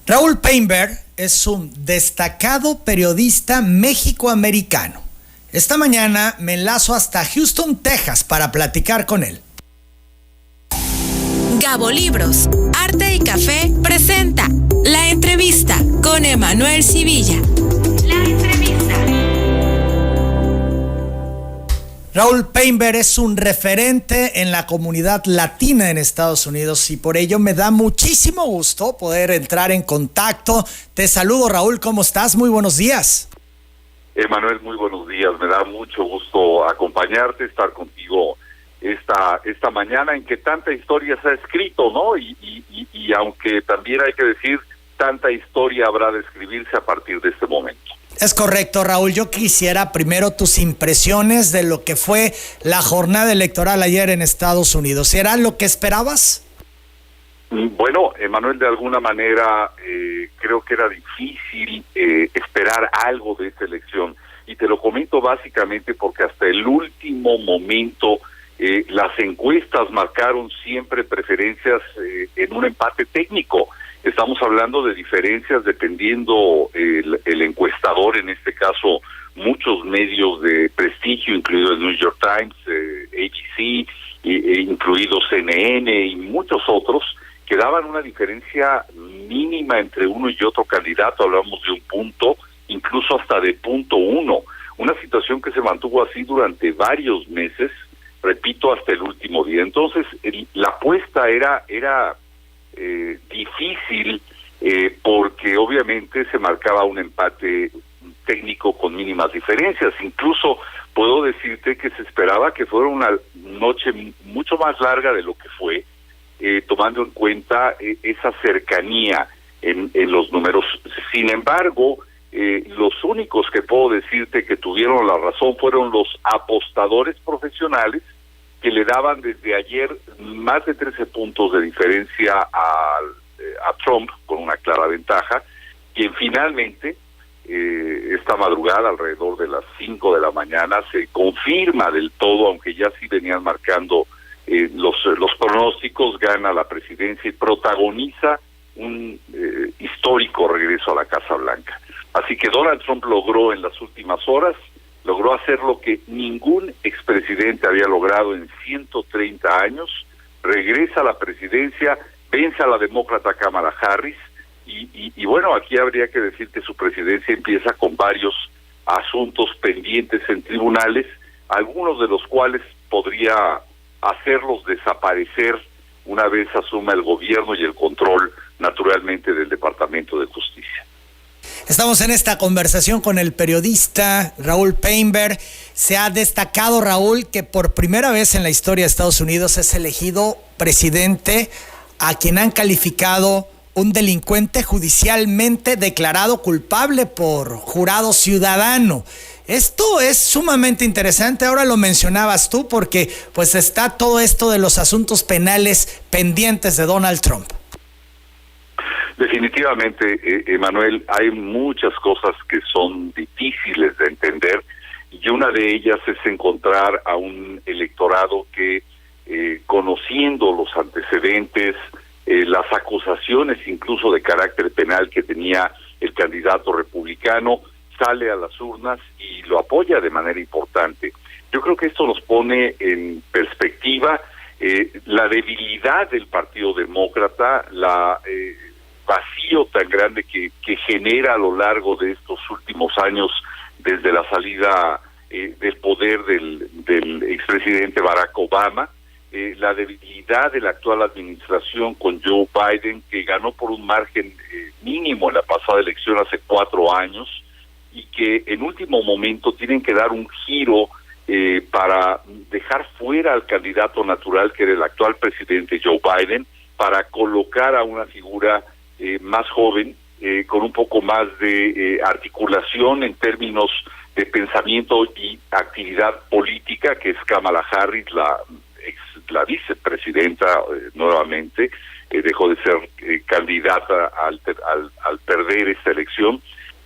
Raúl Painberg es un destacado periodista mexicoamericano. Esta mañana me enlazo hasta Houston, Texas, para platicar con él. Gabo Libros, Arte y Café presenta La Entrevista con Emanuel Civilla. La Entrevista. Raúl Painberg es un referente en la comunidad latina en Estados Unidos y por ello me da muchísimo gusto poder entrar en contacto. Te saludo, Raúl, ¿cómo estás? Muy buenos días. Emanuel, muy buenos días. Me da mucho gusto acompañarte, estar contigo esta mañana en que tanta historia se ha escrito, ¿no? Y aunque también hay que decir, tanta historia habrá de escribirse a partir de este momento. Es correcto, Raúl. Yo quisiera primero tus impresiones de lo que fue la jornada electoral ayer en Estados Unidos. ¿Era lo que esperabas? Bueno, Emanuel, de alguna manera creo que era difícil esperar algo de esta elección. Y te lo comento básicamente porque hasta el último momento las encuestas marcaron siempre preferencias en un empate técnico. Estamos hablando de diferencias dependiendo el encuestador, en este caso muchos medios de prestigio, incluido el New York Times, ABC, incluido CNN y muchos otros, que daban una diferencia mínima entre uno y otro candidato. Hablamos de un punto, incluso hasta de .1, una situación que se mantuvo así durante varios meses, repito, hasta el último día. Entonces, la apuesta era difícil porque obviamente se marcaba un empate técnico con mínimas diferencias. Incluso puedo decirte que se esperaba que fuera una noche mucho más larga de lo que fue, tomando en cuenta esa cercanía en los números. Sin embargo, los únicos que puedo decirte que tuvieron la razón fueron los apostadores profesionales, que le daban desde ayer más de 13 puntos de diferencia a Trump, con una clara ventaja, quien finalmente, esta madrugada, alrededor de las 5 de la mañana, se confirma del todo, aunque ya sí venían marcando los pronósticos, gana la presidencia y protagoniza un histórico regreso a la Casa Blanca. Así que Donald Trump logró en las últimas horas, logró hacer lo que ningún expresidente había logrado en 130 años, regresa a la presidencia, vence a la demócrata Kamala Harris, y bueno, aquí habría que decir que su presidencia empieza con varios asuntos pendientes en tribunales, algunos de los cuales podría hacerlos desaparecer una vez asuma el gobierno y el control, naturalmente, del Departamento de Justicia. Estamos en esta conversación con el periodista Raúl Painberg. Se ha destacado, Raúl, que por primera vez en la historia de Estados Unidos es elegido presidente a quien han calificado un delincuente judicialmente declarado culpable por jurado ciudadano. Esto es sumamente interesante. Ahora lo mencionabas tú porque pues está todo esto de los asuntos penales pendientes de Donald Trump. Definitivamente, Emanuel, hay muchas cosas que son difíciles de entender y una de ellas es encontrar a un electorado que, conociendo los antecedentes, las acusaciones incluso de carácter penal que tenía el candidato republicano, sale a las urnas y lo apoya de manera importante. Yo creo que esto nos pone en perspectiva la debilidad del Partido Demócrata, la vacío tan grande que genera a lo largo de estos últimos años desde la salida del poder del expresidente Barack Obama, la debilidad de la actual administración con Joe Biden, que ganó por un margen mínimo en la pasada elección hace 4 años, y que en último momento tienen que dar un giro para dejar fuera al candidato natural, que era el actual presidente Joe Biden, para colocar a una figura más joven, con un poco más de articulación en términos de pensamiento y actividad política, que es Kamala Harris, la vicepresidenta nuevamente, dejó de ser candidata al perder esta elección.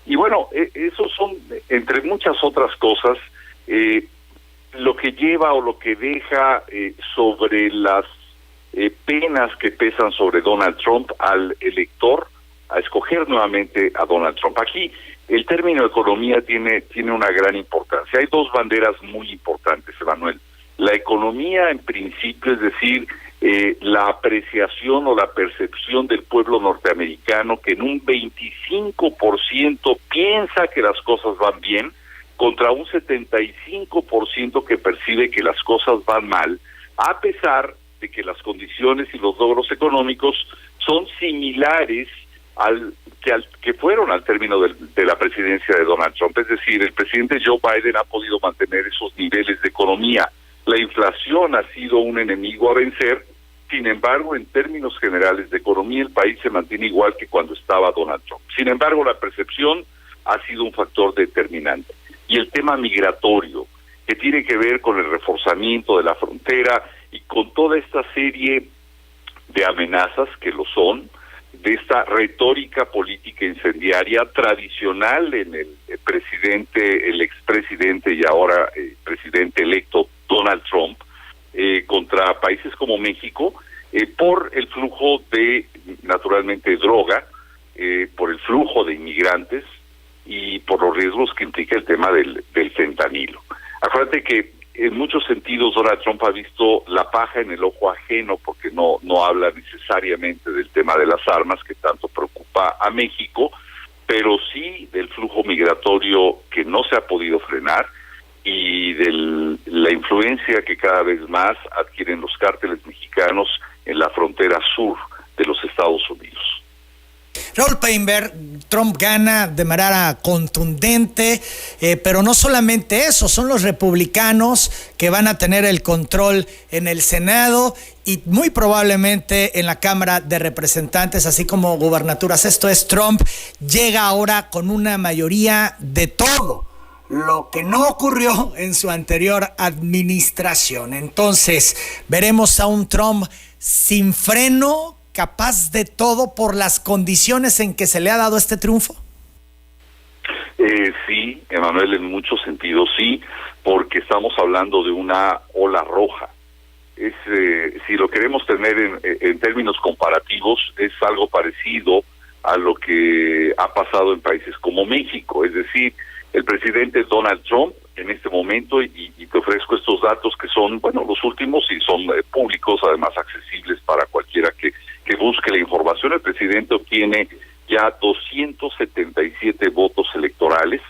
Y bueno, esos son, entre muchas otras cosas, lo que lleva o lo que deja sobre las penas que pesan sobre Donald Trump al elector a escoger nuevamente a Donald Trump. Aquí el término economía tiene una gran importancia. Hay dos banderas muy importantes, Emanuel. La economía en principio, es decir, la apreciación o la percepción del pueblo norteamericano que en un 25% piensa que las cosas van bien, contra un 75% que percibe que las cosas van mal, a pesar de que las condiciones y los logros económicos son similares que fueron al término de la presidencia de Donald Trump. Es decir, el presidente Joe Biden ha podido mantener esos niveles de economía. La inflación ha sido un enemigo a vencer. Sin embargo, en términos generales de economía, el país se mantiene igual que cuando estaba Donald Trump. Sin embargo, la percepción ha sido un factor determinante. Y el tema migratorio, que tiene que ver con el reforzamiento de la frontera y con toda esta serie de amenazas que lo son, de esta retórica política incendiaria tradicional en el expresidente y ahora presidente electo Donald Trump, contra países como México, por el flujo de, naturalmente, droga, por el flujo de inmigrantes y por los riesgos que implica el tema del fentanilo. Acuérdate que en muchos sentidos Donald Trump ha visto la paja en el ojo ajeno, porque no habla necesariamente del tema de las armas que tanto preocupa a México, pero sí del flujo migratorio que no se ha podido frenar y de la influencia que cada vez más adquieren los cárteles mexicanos en la frontera sur de los Estados Unidos. Raúl Painberg, Trump gana de manera contundente, pero no solamente eso, son los republicanos que van a tener el control en el Senado y muy probablemente en la Cámara de Representantes, así como gubernaturas. Esto es, Trump llega ahora con una mayoría de todo, lo que no ocurrió en su anterior administración. Entonces, veremos a un Trump sin freno, capaz de todo por las condiciones en que se le ha dado este triunfo. Sí, Emanuel, en muchos sentidos sí, porque estamos hablando de una ola roja. Si lo queremos tener en términos comparativos, es algo parecido a lo que ha pasado en países como México. Es decir, el presidente Donald Trump en este momento, y te ofrezco estos datos que son, bueno, los últimos y son públicos, además accesibles para cualquiera que busque la información. El presidente obtiene ya 277 votos electorales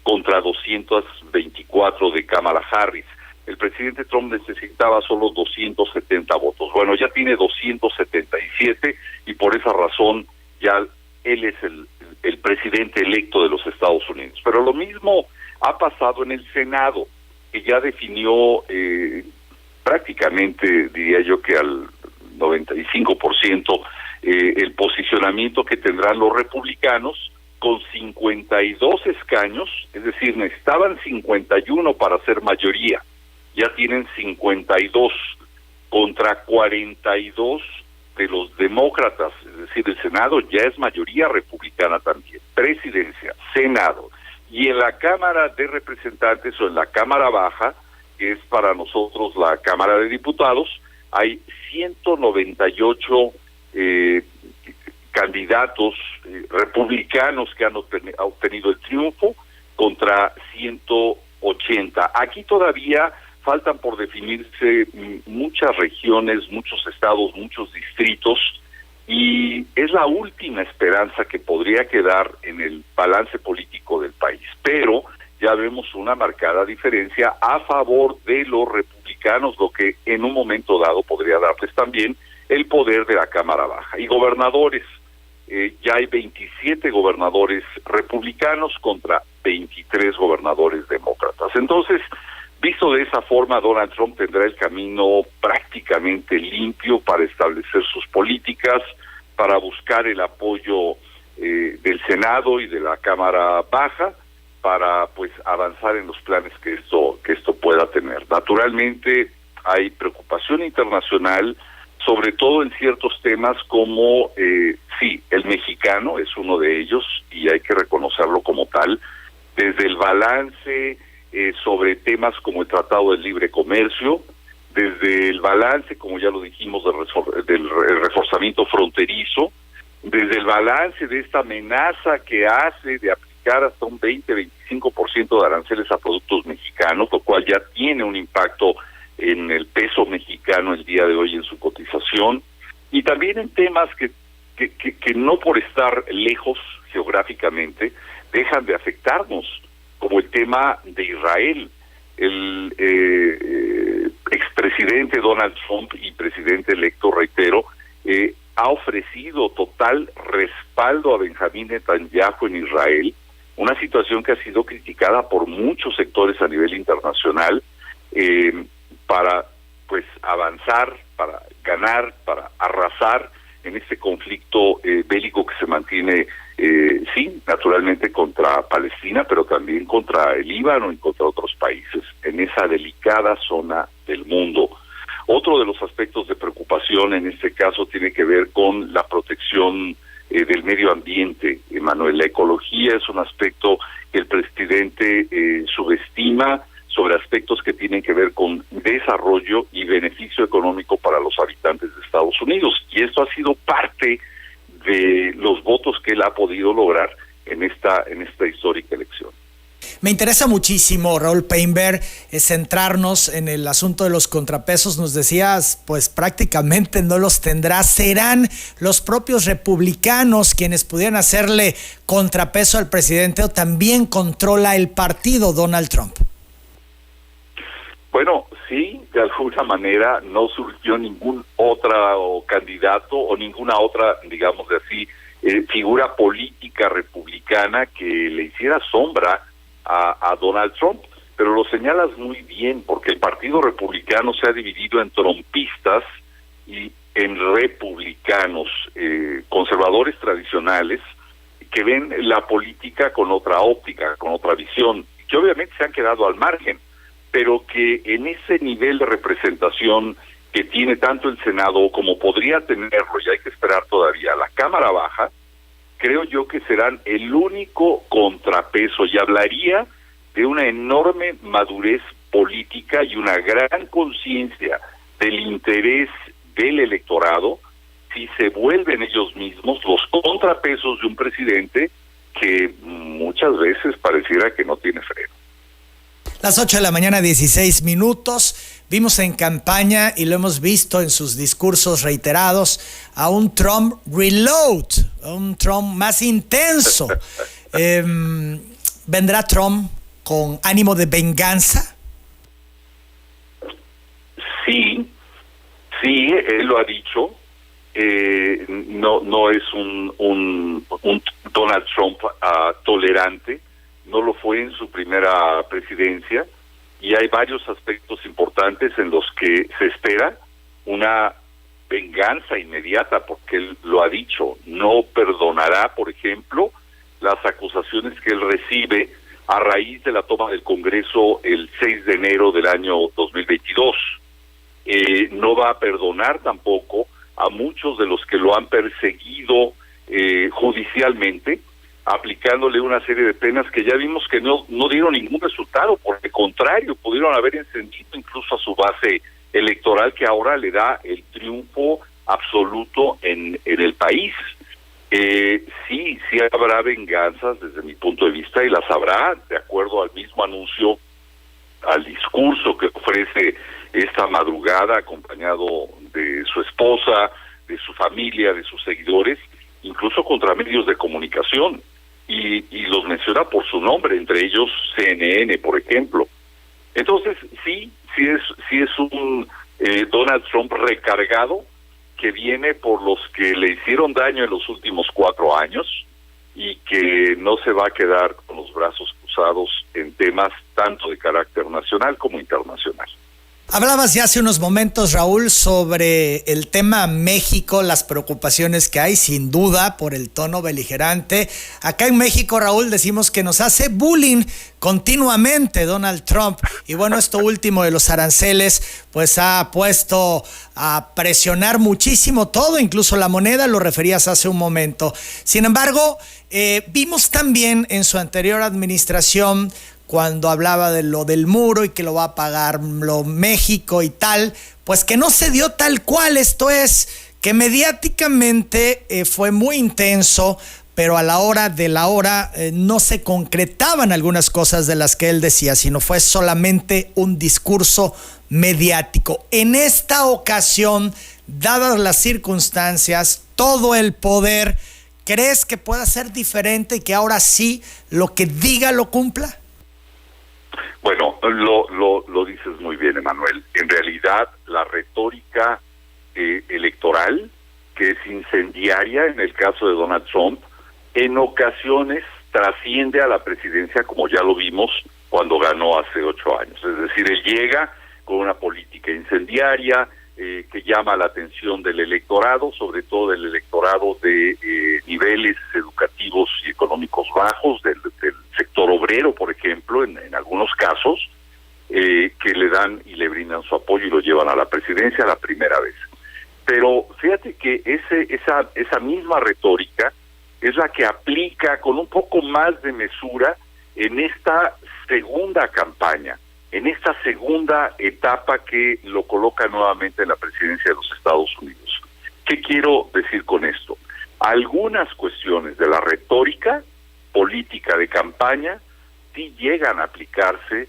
contra 224 de Kamala Harris. El presidente Trump necesitaba solo 270 votos. Bueno, ya tiene 277 y por esa razón ya él es el presidente electo de los Estados Unidos. Pero lo mismo ha pasado en el Senado, que ya definió prácticamente, diría yo que al 95%, el posicionamiento que tendrán los republicanos con 52 escaños, es decir, necesitaban 51 para ser mayoría, ya tienen 52 contra 42 de los demócratas, es decir, el Senado ya es mayoría republicana también, presidencia, Senado, y en la Cámara de Representantes o en la Cámara Baja, que es para nosotros la Cámara de Diputados, hay 198 candidatos republicanos que han obtenido el triunfo contra 180. Aquí todavía faltan por definirse muchas regiones, muchos estados, muchos distritos, y es la última esperanza que podría quedar en el balance político del país. Pero ya vemos una marcada diferencia a favor de los republicanos, lo que en un momento dado podría darles también el poder de la Cámara Baja. Y gobernadores, ya hay 27 gobernadores republicanos contra 23 gobernadores demócratas. Entonces, visto de esa forma, Donald Trump tendrá el camino prácticamente limpio para establecer sus políticas, para buscar el apoyo del Senado y de la Cámara Baja, para pues avanzar en los planes que esto pueda tener. Naturalmente hay preocupación internacional, sobre todo en ciertos temas como, sí, el mexicano es uno de ellos y hay que reconocerlo como tal, desde el balance sobre temas como el Tratado de Libre Comercio, desde el balance, como ya lo dijimos, del reforzamiento fronterizo, desde el balance de esta amenaza que hace de aplicar hasta un 20-25% de aranceles a productos mexicanos, lo cual ya tiene un impacto en el peso mexicano el día de hoy en su cotización, y también en temas que no por estar lejos geográficamente dejan de afectarnos, como el tema de Israel. El expresidente Donald Trump y presidente electo, reitero, ha ofrecido total respaldo a Benjamín Netanyahu en Israel, una situación que ha sido criticada por muchos sectores a nivel internacional, para pues avanzar, para ganar, para arrasar en este conflicto bélico que se mantiene, sí, naturalmente contra Palestina, pero también contra el Líbano y contra otros países en esa delicada zona del mundo. Otro de los aspectos de preocupación en este caso tiene que ver con la protección del medio ambiente. Manuel, la ecología es un aspecto que el presidente subestima sobre aspectos que tienen que ver con desarrollo y beneficio económico para los habitantes de Estados Unidos. Y esto ha sido parte de los votos que él ha podido lograr en esta histórica elección. Me interesa muchísimo, Raúl Painberg, centrarnos en el asunto de los contrapesos. Nos decías, pues prácticamente no los tendrá. ¿Serán los propios republicanos quienes pudieran hacerle contrapeso al presidente, o también controla el partido Donald Trump? Bueno, sí, de alguna manera no surgió ningún otro candidato o ninguna otra, digamos de así, figura política republicana que le hiciera sombra a Donald Trump, pero lo señalas muy bien, porque el Partido Republicano se ha dividido en trumpistas y en republicanos, conservadores tradicionales, que ven la política con otra óptica, con otra visión, que obviamente se han quedado al margen, pero que en ese nivel de representación que tiene tanto el Senado como podría tenerlo, y hay que esperar todavía, la Cámara Baja, creo yo que serán el único contrapeso, y hablaría de una enorme madurez política y una gran conciencia del interés del electorado si se vuelven ellos mismos los contrapesos de un presidente que muchas veces pareciera que no tiene freno. Las 8 de la mañana, 16 minutos. Vimos en campaña, y lo hemos visto en sus discursos reiterados, a un Trump reload, a un Trump más intenso. ¿Vendrá Trump con ánimo de venganza? Sí, él lo ha dicho. No es un Donald Trump tolerante. No lo fue en su primera presidencia, y hay varios aspectos importantes en los que se espera una venganza inmediata, porque él lo ha dicho. No perdonará, por ejemplo, las acusaciones que él recibe a raíz de la toma del Congreso el 6 de enero del año 2022. No va a perdonar tampoco a muchos de los que lo han perseguido judicialmente, aplicándole una serie de penas que ya vimos que no dieron ningún resultado. Por el contrario, pudieron haber encendido incluso a su base electoral, que ahora le da el triunfo absoluto en el país. Sí habrá venganzas desde mi punto de vista, y las habrá de acuerdo al mismo anuncio, al discurso que ofrece esta madrugada, acompañado de su esposa, de su familia, de sus seguidores, incluso contra medios de comunicación, y los menciona por su nombre, entre ellos CNN, por ejemplo. Entonces, sí es un Donald Trump recargado, que viene por los que le hicieron daño en los últimos 4 años, y que no se va a quedar con los brazos cruzados en temas tanto de carácter nacional como internacional. Hablabas ya hace unos momentos, Raúl, sobre el tema México, las preocupaciones que hay, sin duda, por el tono beligerante. Acá en México, Raúl, decimos que nos hace bullying continuamente Donald Trump. Y bueno, esto último de los aranceles, pues ha puesto a presionar muchísimo todo, incluso la moneda, lo referías hace un momento. Sin embargo, vimos también en su anterior administración, cuando hablaba de lo del muro y que lo va a pagar México y tal, pues que no se dio tal cual. Esto es que mediáticamente fue muy intenso, pero a la hora de la hora no se concretaban algunas cosas de las que él decía, sino fue solamente un discurso mediático. En esta ocasión, dadas las circunstancias, todo el poder, ¿crees que pueda ser diferente y que ahora sí lo que diga lo cumpla? Bueno, lo dices muy bien, Emanuel. En realidad, la retórica electoral, que es incendiaria en el caso de Donald Trump, en ocasiones trasciende a la presidencia, como ya lo vimos cuando ganó hace 8 años. Es decir, él llega con una política incendiaria que llama la atención del electorado, sobre todo del electorado de niveles educativos y económicos bajos, del sector obrero, por ejemplo, en algunos casos, que le dan y le brindan su apoyo y lo llevan a la presidencia la primera vez. Pero fíjate que esa misma retórica es la que aplica con un poco más de mesura en esta segunda campaña, en esta segunda etapa que lo coloca nuevamente en la presidencia de los Estados Unidos. ¿Qué quiero decir con esto? Algunas cuestiones de la retórica política de campaña sí llegan a aplicarse,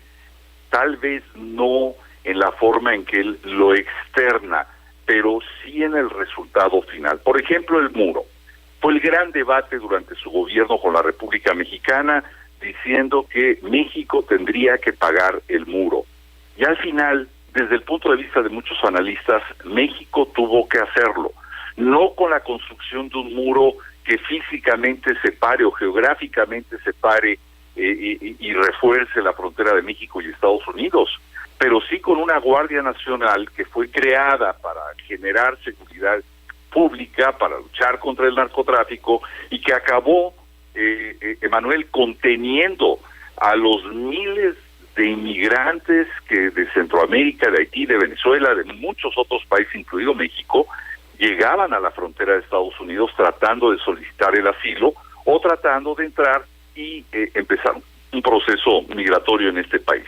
tal vez no en la forma en que él lo externa, pero sí en el resultado final. Por ejemplo, el muro. Fue el gran debate durante su gobierno con la República Mexicana, diciendo que México tendría que pagar el muro. Y al final, desde el punto de vista de muchos analistas, México tuvo que hacerlo. No con la construcción de un muro que físicamente separe o geográficamente separe y refuerce la frontera de México y Estados Unidos, pero sí con una Guardia Nacional que fue creada para generar seguridad pública, para luchar contra el narcotráfico, y que acabó, Emanuel, conteniendo a los miles de inmigrantes que de Centroamérica, de Haití, de Venezuela, de muchos otros países, incluido México, llegaban a la frontera de Estados Unidos tratando de solicitar el asilo o tratando de entrar y empezar un proceso migratorio en este país.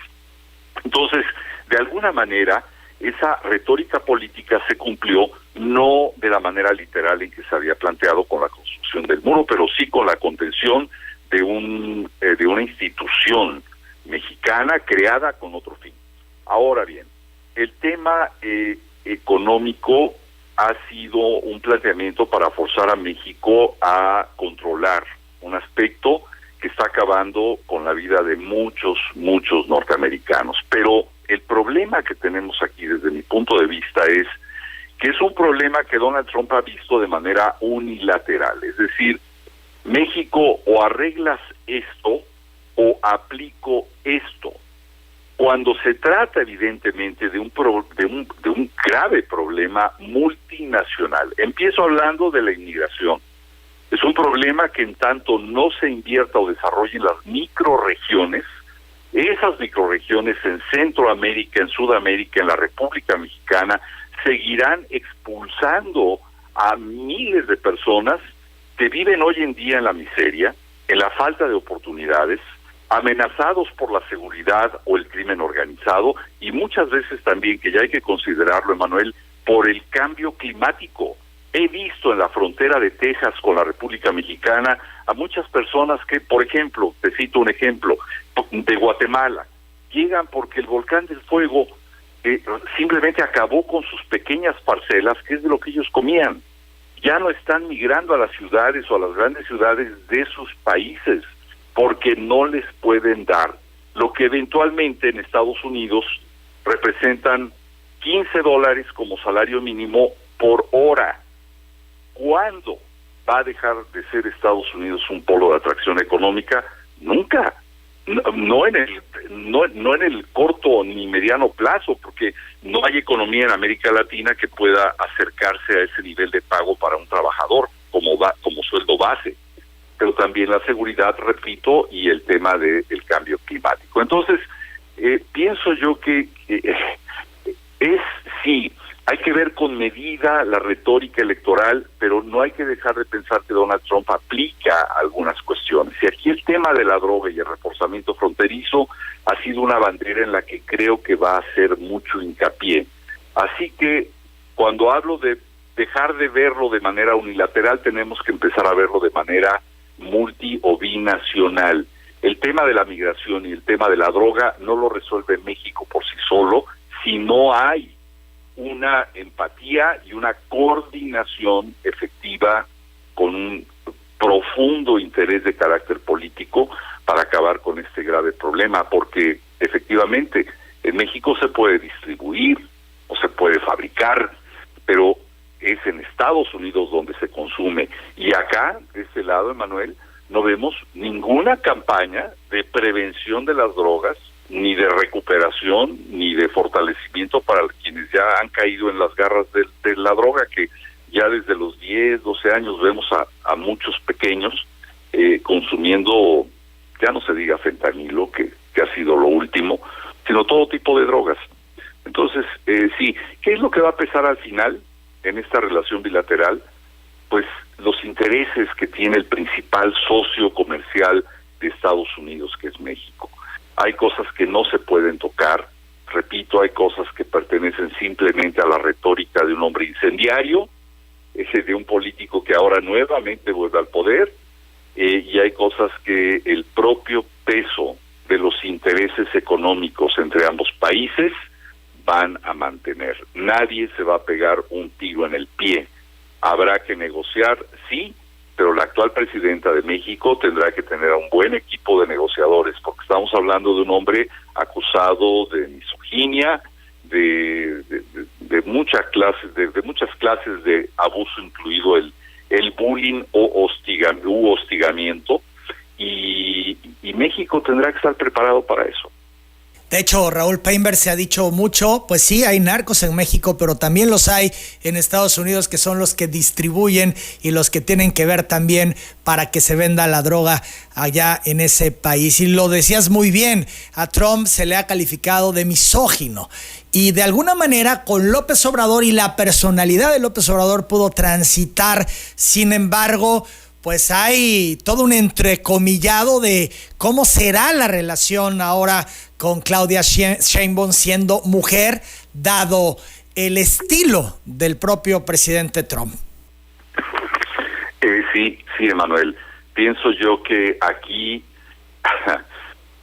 Entonces, de alguna manera, esa retórica política se cumplió, no de la manera literal en que se había planteado con la construcción del muro, pero sí con la contención de una institución mexicana creada con otro fin. Ahora bien, el tema económico ha sido un planteamiento para forzar a México a controlar un aspecto que está acabando con la vida de muchos norteamericanos. Pero el problema que tenemos aquí, desde mi punto de vista, es que es un problema que Donald Trump ha visto de manera unilateral. Es decir, México, o arreglas esto o aplico esto. Cuando se trata evidentemente de un grave problema multinacional. Empiezo hablando de la inmigración. Es un problema que en tanto no se invierta o desarrolle en las microrregiones, esas microrregiones en Centroamérica, en Sudamérica, en la República Mexicana, seguirán expulsando a miles de personas que viven hoy en día en la miseria, en la falta de oportunidades, amenazados por la seguridad o el crimen organizado, y muchas veces también, que ya hay que considerarlo, Emanuel, por el cambio climático. He visto en la frontera de Texas con la República Mexicana a muchas personas que, por ejemplo, te cito un ejemplo, de Guatemala, llegan porque el volcán del Fuego simplemente acabó con sus pequeñas parcelas, que es de lo que ellos comían. Ya no están migrando a las ciudades o a las grandes ciudades de sus países, porque no les pueden dar lo que eventualmente en Estados Unidos representan $15 como salario mínimo por hora. ¿Cuándo va a dejar de ser Estados Unidos un polo de atracción económica? Nunca. No en el corto ni mediano plazo, porque no hay economía en América Latina que pueda acercarse a ese nivel de pago para un trabajador como sueldo base. Pero también la seguridad, repito, y el tema del cambio climático. Entonces, pienso yo que sí, hay que ver con medida la retórica electoral, pero no hay que dejar de pensar que Donald Trump aplica algunas cuestiones. Y aquí el tema de la droga y el reforzamiento fronterizo ha sido una bandera en la que creo que va a hacer mucho hincapié. Así que cuando hablo de dejar de verlo de manera unilateral, tenemos que empezar a verlo de manera multi o binacional. El tema de la migración y el tema de la droga no lo resuelve México por sí solo, si no hay una empatía y una coordinación efectiva con un profundo interés de carácter político para acabar con este grave problema, porque efectivamente en México se puede distribuir o se puede fabricar, pero es en Estados Unidos donde se consume, y acá, de este lado, Emanuel, no vemos ninguna campaña de prevención de las drogas, ni de recuperación, ni de fortalecimiento para quienes ya han caído en las garras de la droga, que ya desde los 10, 12 años vemos a muchos pequeños consumiendo, ya no se diga fentanilo, que ha sido lo último, sino todo tipo de drogas. Entonces, sí, ¿qué es lo que va a pesar al final en esta relación bilateral? Pues los intereses que tiene el principal socio comercial de Estados Unidos, que es México. Hay cosas que no se pueden tocar, repito, hay cosas que pertenecen simplemente a la retórica de un hombre incendiario, de un político que ahora nuevamente vuelve al poder, y hay cosas que el propio peso de los intereses económicos entre ambos países van a mantener. Nadie se va a pegar un tiro en el pie. Habrá que negociar, sí, pero la actual presidenta de México tendrá que tener a un buen equipo de negociadores, porque estamos hablando de un hombre acusado de misoginia, de muchas clases de abuso, incluido el bullying u hostigamiento, y México tendrá que estar preparado para eso. De hecho, Raúl Painberg, se ha dicho mucho, pues sí, hay narcos en México, pero también los hay en Estados Unidos, que son los que distribuyen y los que tienen que ver también para que se venda la droga allá en ese país. Y lo decías muy bien, a Trump se le ha calificado de misógino. Y de alguna manera con López Obrador y la personalidad de López Obrador pudo transitar. Sin embargo, pues hay todo un entrecomillado de cómo será la relación ahora con Claudia Sheinbaum siendo mujer, dado el estilo del propio presidente Trump. Sí, Emanuel. Pienso yo que aquí,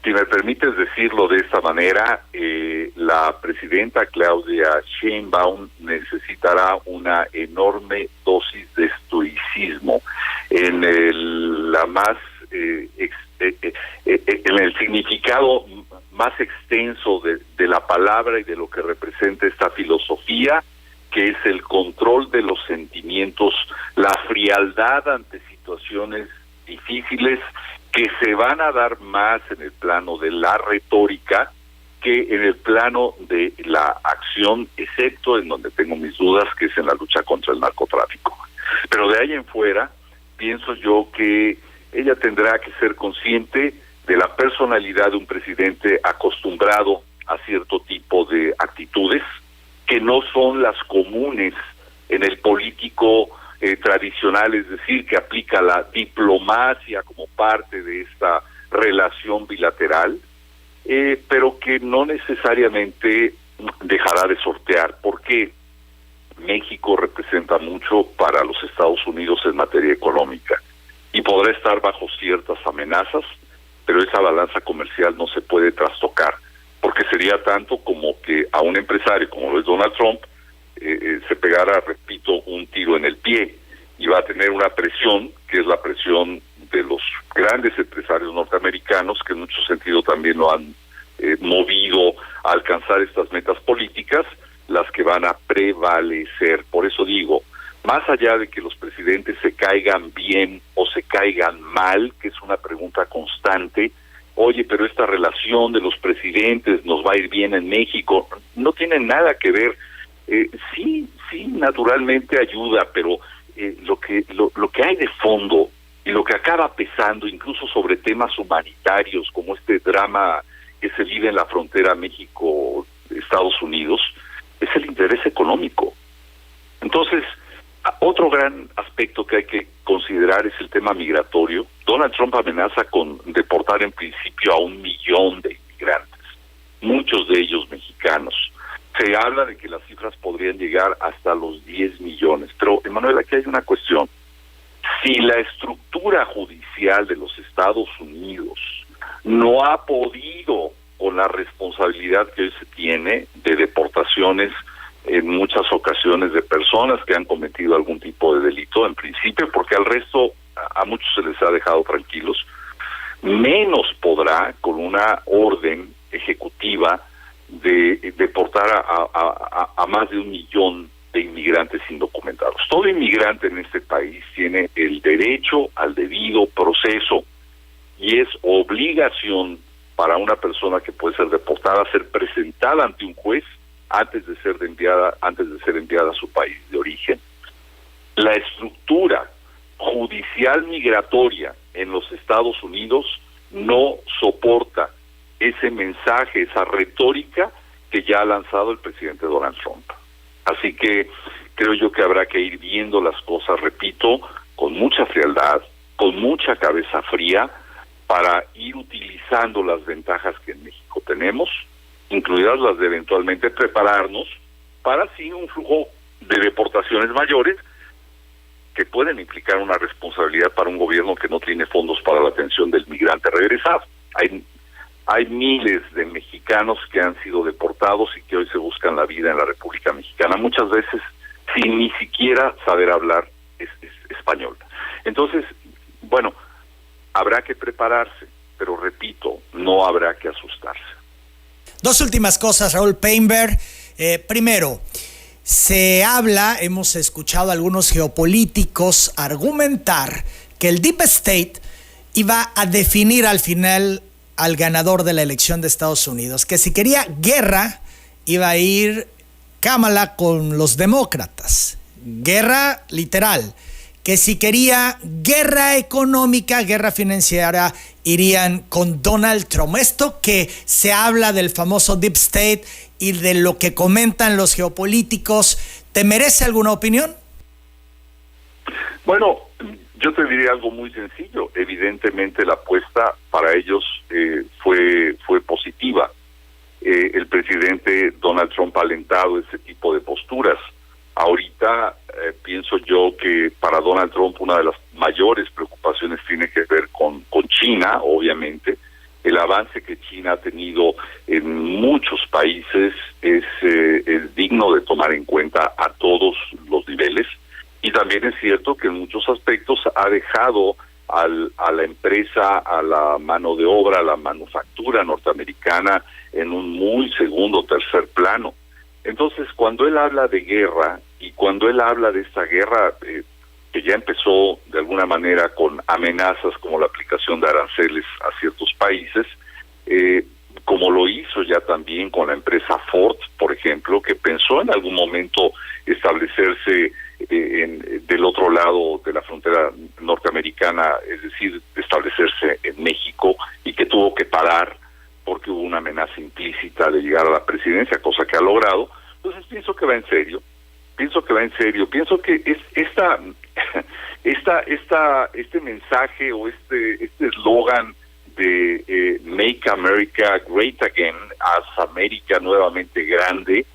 si me permites decirlo de esta manera, la presidenta Claudia Sheinbaum necesitará una enorme dosis de estoicismo en en el significado más extenso de la palabra y de lo que representa esta filosofía, que es el control de los sentimientos, la frialdad ante situaciones difíciles, que se van a dar más en el plano de la retórica que en el plano de la acción, excepto en donde tengo mis dudas, que es en la lucha contra el narcotráfico. Pero de ahí en fuera, pienso yo que ella tendrá que ser consciente de la personalidad de un presidente acostumbrado a cierto tipo de actitudes que no son las comunes en el político tradicional, es decir, que aplica la diplomacia como parte de esta relación bilateral, pero que no necesariamente dejará de sortear, porque México representa mucho para los Estados Unidos en materia económica y podrá estar bajo ciertas amenazas, pero esa balanza comercial no se puede trastocar, porque sería tanto como que a un empresario como lo es Donald Trump se pegara, repito, un tiro en el pie, y va a tener una presión, que es la presión de los grandes empresarios norteamericanos, que en mucho sentido también lo han movido a alcanzar estas metas políticas, las que van a prevalecer. Por eso digo, más allá de que los presidentes se caigan bien o se caigan mal, que es una pregunta constante, oye, pero esta relación de los presidentes nos va a ir bien en México, no tiene nada que ver. Sí, naturalmente ayuda, pero lo que hay de fondo y lo que acaba pesando, incluso sobre temas humanitarios, como este drama que se vive en la frontera México-Estados Unidos, es el interés económico. Entonces, otro gran aspecto que hay que considerar es el tema migratorio. Donald Trump amenaza con deportar en principio a 1 millón de inmigrantes, muchos de ellos mexicanos. Se habla de que la cifra otras podrían llegar hasta los 10 millones. Pero, Emanuel, aquí hay una cuestión. Si la estructura judicial de los Estados Unidos no ha podido, con la responsabilidad que hoy se tiene de deportaciones en muchas ocasiones de personas que han cometido algún tipo de delito, en principio, porque al resto a muchos se les ha dejado tranquilos, menos podrá con una orden ejecutiva de deportar a más de 1 millón de inmigrantes indocumentados. Todo inmigrante en este país tiene el derecho al debido proceso y es obligación para una persona que puede ser deportada ser presentada ante un juez antes de ser enviada a su país de origen. La estructura judicial migratoria en los Estados Unidos no soporta ese mensaje, esa retórica que ya ha lanzado el presidente Donald Trump. Así que creo yo que habrá que ir viendo las cosas, repito, con mucha frialdad, con mucha cabeza fría, para ir utilizando las ventajas que en México tenemos, incluidas las de eventualmente prepararnos para así un flujo de deportaciones mayores que pueden implicar una responsabilidad para un gobierno que no tiene fondos para la atención del migrante regresado. Hay miles de mexicanos que han sido deportados y que hoy se buscan la vida en la República Mexicana, muchas veces sin ni siquiera saber hablar español. Entonces, bueno, habrá que prepararse, pero repito, no habrá que asustarse. Dos últimas cosas, Raúl Painberg. Primero, se habla, hemos escuchado a algunos geopolíticos argumentar que el Deep State iba a definir al final al ganador de la elección de Estados Unidos, que si quería guerra iba a ir Kamala con los demócratas, guerra literal, que si quería guerra económica, guerra financiera, irían con Donald Trump. Esto que se habla del famoso Deep State y de lo que comentan los geopolíticos, ¿te merece alguna opinión? Bueno, yo te diría algo muy sencillo. Evidentemente la apuesta para ellos fue positiva. El presidente Donald Trump ha alentado ese tipo de posturas. Ahorita pienso yo que para Donald Trump una de las mayores preocupaciones tiene que ver con China, obviamente. El avance que China ha tenido en muchos países es digno de tomar en cuenta a todos los niveles. Y también es cierto que en muchos aspectos ha dejado a la empresa, a la mano de obra, a la manufactura norteamericana en un muy segundo o tercer plano. Entonces, cuando él habla de guerra y cuando él habla de esta guerra que ya empezó de alguna manera con amenazas como la aplicación de aranceles a ciertos países, como lo hizo ya también con la empresa Ford, por ejemplo, que pensó en algún momento establecerse del otro lado de la frontera norteamericana, es decir, establecerse en México, y que tuvo que parar porque hubo una amenaza implícita de llegar a la presidencia, cosa que ha logrado. Entonces pienso que va en serio, pienso que este mensaje o este eslogan de Make America Great Again, haz América nuevamente grande,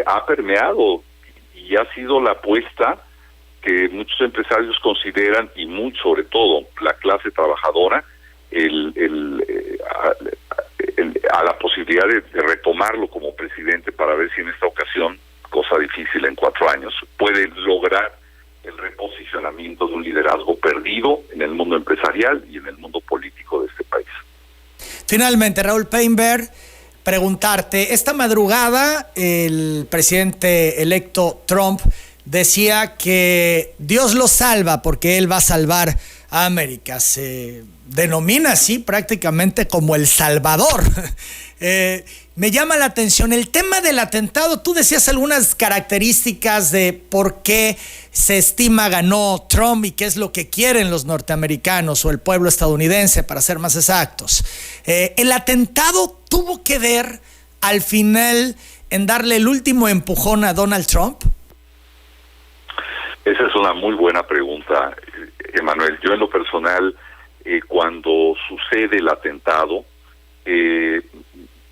ha permeado y ha sido la apuesta que muchos empresarios consideran, y sobre todo la clase trabajadora, a la posibilidad de retomarlo como presidente para ver si en esta ocasión, cosa difícil en 4 años, puede lograr el reposicionamiento de un liderazgo perdido en el mundo empresarial y en el mundo político de este país. Finalmente, Raúl Painberg, preguntarte, esta madrugada el presidente electo Trump decía que Dios lo salva porque él va a salvar a América. Se denomina así prácticamente como el Salvador. Me llama la atención el tema del atentado. Tú decías algunas características de por qué se estima ganó Trump y qué es lo que quieren los norteamericanos o el pueblo estadounidense, para ser más exactos. ¿El atentado tuvo que ver al final en darle el último empujón a Donald Trump? Esa es una muy buena pregunta, Emanuel. Yo en lo personal, cuando sucede el atentado,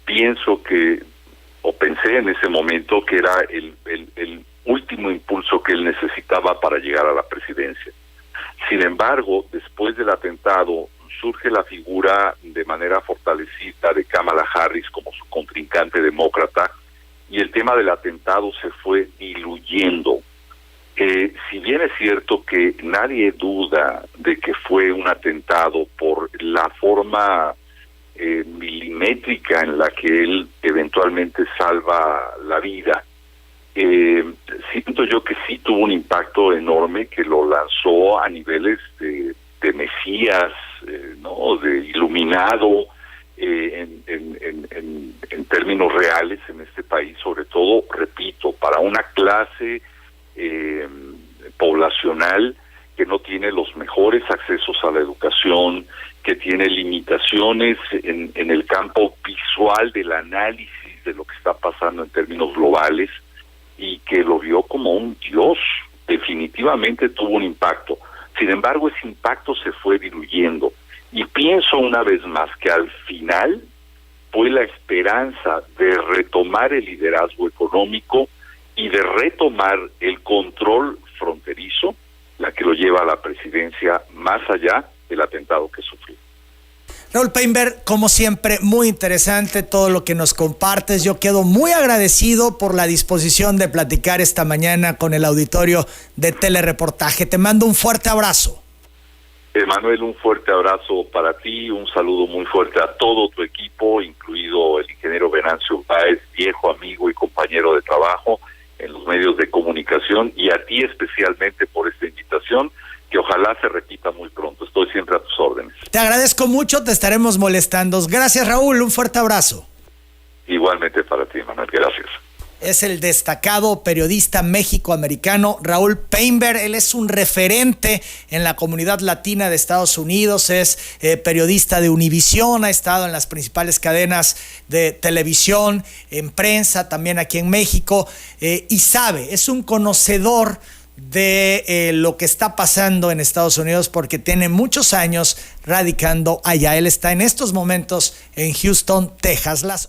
pienso que o pensé en ese momento que era el último impulso que él necesitaba para llegar a la presidencia. Sin embargo, después del atentado, surge la figura de manera fortalecida de Kamala Harris como su contrincante demócrata, y el tema del atentado se fue diluyendo. Si bien es cierto que nadie duda de que fue un atentado por la forma milimétrica en la que él eventualmente salva la vida, siento yo que sí tuvo un impacto enorme que lo lanzó a niveles de mesías, ¿no? De iluminado, en términos reales en este país, sobre todo, repito, para una clase poblacional que no tiene los mejores accesos a la educación, que tiene limitaciones en el campo visual del análisis de lo que está pasando en términos globales, y que lo vio como un dios. Definitivamente tuvo un impacto. Sin embargo, ese impacto se fue diluyendo, y pienso una vez más que al final fue la esperanza de retomar el liderazgo económico y de retomar el control fronterizo la que lo lleva a la presidencia, más allá del atentado que sufrió. Raúl Painberg, como siempre, muy interesante todo lo que nos compartes. Yo quedo muy agradecido por la disposición de platicar esta mañana con el auditorio de Telereportaje. Te mando un fuerte abrazo. Emanuel, un fuerte abrazo para ti, un saludo muy fuerte a todo tu equipo, incluido el ingeniero Venancio Báez, viejo amigo y compañero de trabajo en los medios de comunicación, y a ti especialmente por esta invitación, que ojalá se repita muy pronto. Estoy siempre a tus órdenes. Te agradezco mucho, te estaremos molestando. Gracias, Raúl, un fuerte abrazo. Igualmente para ti, Manuel, gracias. Es el destacado periodista méxico-americano Raúl Painberg. Él es un referente en la comunidad latina de Estados Unidos, es periodista de Univisión, ha estado en las principales cadenas de televisión, en prensa, también aquí en México, y sabe, es un conocedor de lo que está pasando en Estados Unidos porque tiene muchos años radicando allá. Él está en estos momentos en Houston, Texas.